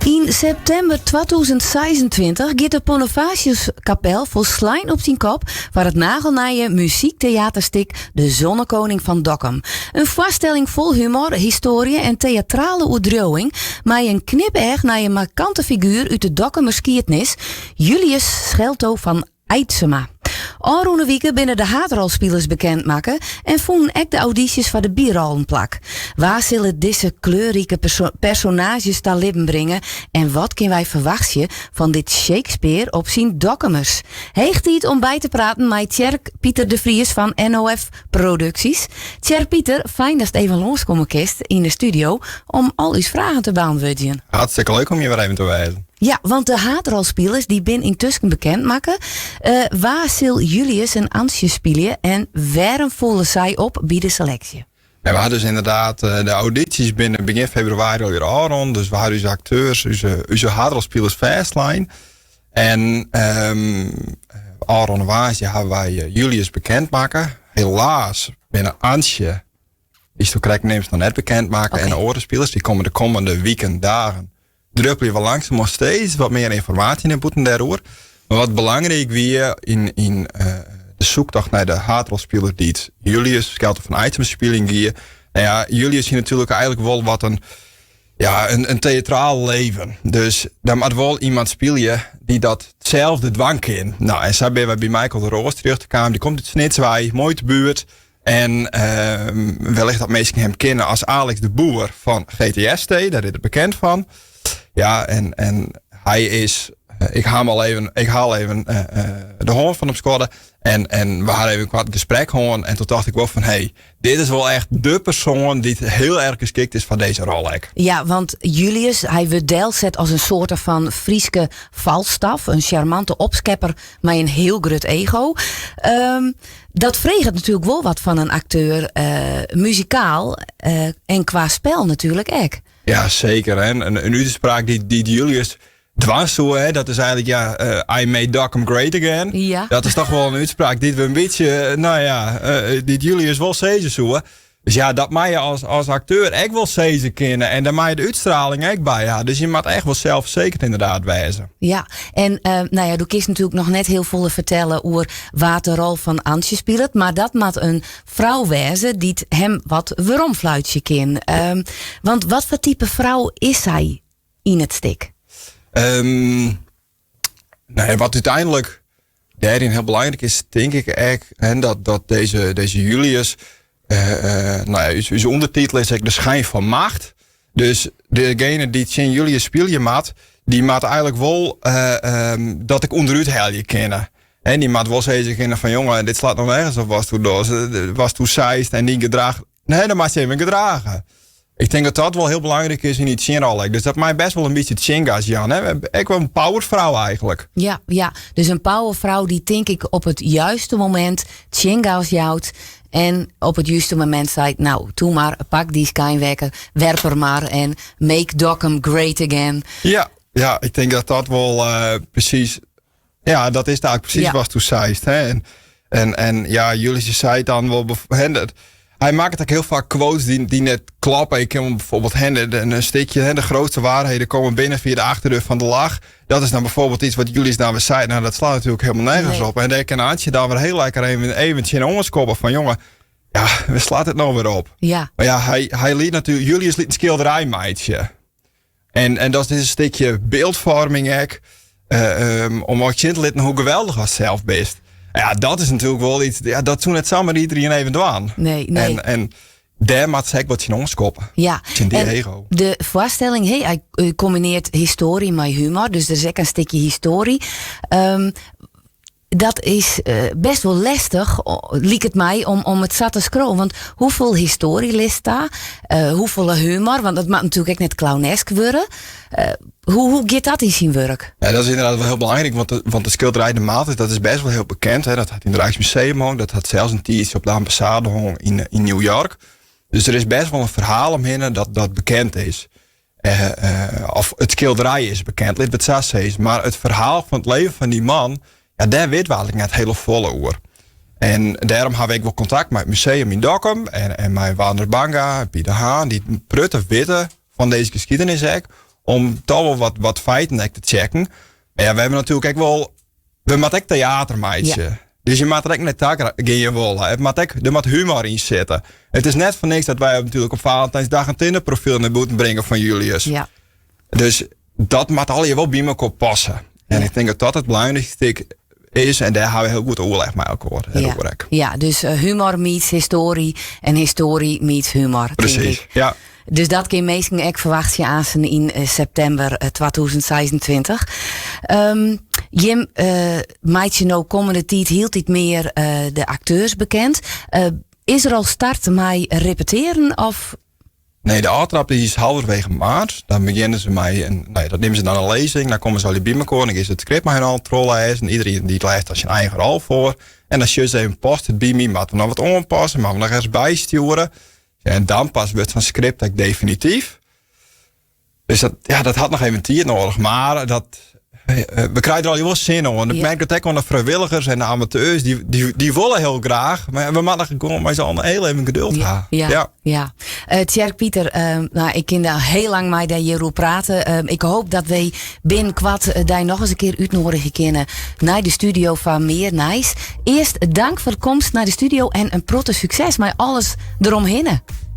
In september 2026 gaat de Bonavatiuskapel vol Slijn op zijn kop waar het nagelnaaie muziektheaterstuk De Zonnekoning van Dokkum. Een voorstelling vol humor, historie en theatrale oerdreuwing, maar een knip-erg naar een markante figuur uit de Dokkumer skietnis, Julius Schelto van Eidsema. Alroene weken binnen de haardrolspelers bekend maken en vonden ook de audities van de bierrollenplak. Waar zullen deze kleurrijke personages te leven brengen en wat kunnen wij verwachten van dit Shakespeare op zijn Dokkumers? Heegt hij het om bij te praten met Tjerk Pieter de Vries van NOF Producties. Tjerk Pieter, fijn dat het even langskomen kist in de studio om al uw vragen te beantwoorden. Hartstikke leuk om je weer even te wijzen. Ja, want de haardrolspelers die bin intussen bekend maken. Waar zal Julius en Ansje spelen en waarom voelen zij op bij de selectie? Ja, we hadden dus inderdaad de audities binnen begin februari alweer al rond. Dus we hadden onze acteurs, onze haardrolspelers Fastlijn. En al rond de hebben wij Julius bekend maken. Helaas binnen Ansje is toch correct neemt dan net bekend maken. Okay. En de andere spelers die komen de komende weken, dagen. Druppel je wel langzaam nog steeds wat meer informatie in boeten daarover. Maar wat belangrijk weer in de zoektocht naar de haardrolspeler die het Julius Schelto van Eidsema speling hier. Nou ja, Julius hier natuurlijk eigenlijk wel wat een theatraal leven. Dus daar moet wel iemand spelen die dat hetzelfde dwang kent. Nou, en zo ben we bij Michael de Roos terug te komen. Die komt uit Snitswaai, mooi te buurt. En wellicht dat mensen hem kennen als Alex de Boer van GTST. Daar is het bekend van. Ja, en hij is. Ik haal even de hoorn van hem scoren. En we hadden even een kwart gesprek hoorn. En toen dacht ik wel van, dit is wel echt de persoon die heel erg geschikt is voor deze rol. Ja, want Julius, hij wordt deelzet als een soort van Frieske valstaf. Een charmante opskepper met een heel groot ego. Dat vreegt natuurlijk wel wat van een acteur. Muzikaal en qua spel natuurlijk ook. Ja, zeker. Hè? Een uitspraak die Julius dwars zo, dat is eigenlijk I made Dokkum great again. Ja. Dat is toch wel een uitspraak die we een beetje, die Julius wel zeggen zo. Dus ja, dat mag je als acteur echt wel zeggen kennen. En daar mag je de uitstraling echt bij. Ja. Dus je moet echt wel zelfverzekerd inderdaad wijzen. Ja, en du kiest natuurlijk nog net heel veel vertellen over wat de rol van Ansje speelt. Maar dat moet een vrouw wijzen die het hem wat weeromfluitje kan. Want wat voor type vrouw is zij in het stik? Wat uiteindelijk daarin heel belangrijk is, denk ik echt, dat deze Julius, uw ondertitel is de schijn van macht. Dus degene die Tjen Julius speelt maat, die maat eigenlijk wel dat ik onderuit heel je kennen. En die maat wel zeggen van jongen, dit slaat nog nergens op was toen zeist en die gedrag. Nee, dan maat je hem gedragen. Ik denk dat dat wel heel belangrijk is in die Tjenrol. Dus dat mij best wel een beetje Tjenga's, Jan. Ik wel een powervrouw eigenlijk. Ja, dus een powervrouw die denk ik op het juiste moment Tjenga's jouwt. En op het juiste moment zei, nou, doe maar, pak die schijnwerker, werp er maar en make Dokkum great again. Ja, ik denk dat wel precies, ja, dat is eigenlijk precies wat toen zei. En ja, Julius zei dan wel, hij maakt ook heel vaak quotes die net klappen. Ik kan bijvoorbeeld een stukje, de grootste waarheden komen binnen via de achterdeur van de lach. Dat is dan bijvoorbeeld iets wat Julius dan weer zei. Nou, dat slaat natuurlijk helemaal nergens op. En daar kan Antje dan weer heel lekker eventjes in onderskoppen van jongen, ja, we slaat het nou weer op. Ja. Maar ja, hij liet natuurlijk, Julius liet een schilderij meidje. En dat is een stukje beeldvorming ook. Om ook te laten hoe geweldig als zelf best. Ja, dat is natuurlijk wel iets. Ja, dat toen het samen iedereen even doen. Nee. En daar moet ze wat je omskoppen. Ja. Die ego. De voorstelling, hij combineert historie met humor. Dus er is ook een stukje historie. Dat is best wel lastig, liek het mij, om het zat te scrollen. Want hoeveel historie ligt daar? Hoeveel humor? Want dat maakt natuurlijk ook net clownesk worden. Hoe gaat dat in zijn werk? Ja, dat is inderdaad wel heel belangrijk. Want de schilderij De Maat, dat is best wel heel bekend. Hè. Dat had in het Rijksmuseum hangen. Dat had zelfs een tijdje op de ambassade hangen in New York. Dus er is best wel een verhaal omheen dat bekend is. Of het schilderij is bekend, laat het zo zeggen. Maar het verhaal van het leven van die man, ja, daar weet we eigenlijk net heel veel over. En daarom heb ik wel contact met het museum in Dokkum en met Wander Banga, Pieter Haan, die prutten weten van deze geschiedenis, om toch wel wat feiten te checken. Maar ja, we hebben natuurlijk ook wel... We moeten ook theater maken. Ja. Dus je moet er ook net tak gaan willen. Er moet humor in zitten. Het is net van niks dat wij natuurlijk op Valentijnsdag een Tinderprofiel naar buiten brengen van Julius. Ja. Dus dat moet al je wel bij elkaar passen. En ik denk dat dat het belangrijkste is. En daar hebben we heel goed overleg met elkaar. Ja, dus humor meets historie en historie meets humor. Precies, ja. Dus dat kun je meestal ook verwachten aan in september 2026. Jim, maakt je nou komende tijd hield dit meer de acteurs bekend. Is er al start met repeteren of... Nee, de aftrap is halverwege maart. Dan beginnen ze mij dat nemen ze dan een lezing. Dan komen ze al bij elkaar. Dan is het script maar al trollen. Iedereen die leest als zijn eigen rol voor. En dan je ze even post het bij me. Maar we nog wat aanpassen. Maar we nog eens bijsturen. En dan pas wordt van script ook definitief. Dus dat had nog even tijd nodig. Maar we krijgen er al heel veel zin in. Ik merk dat ook wel de vrijwilligers en de amateurs, die willen heel graag. Maar we moeten gewoon met z'n allen heel even geduld hebben. Ja. Tjerk Pieter, ik ken daar heel lang met hierover praten. Ik hoop dat wij binnenkort daar nog eens een keer uitnodigen kunnen naar de studio van Meer Nice. Eerst dank voor de komst naar de studio en een protte succes met alles eromheen.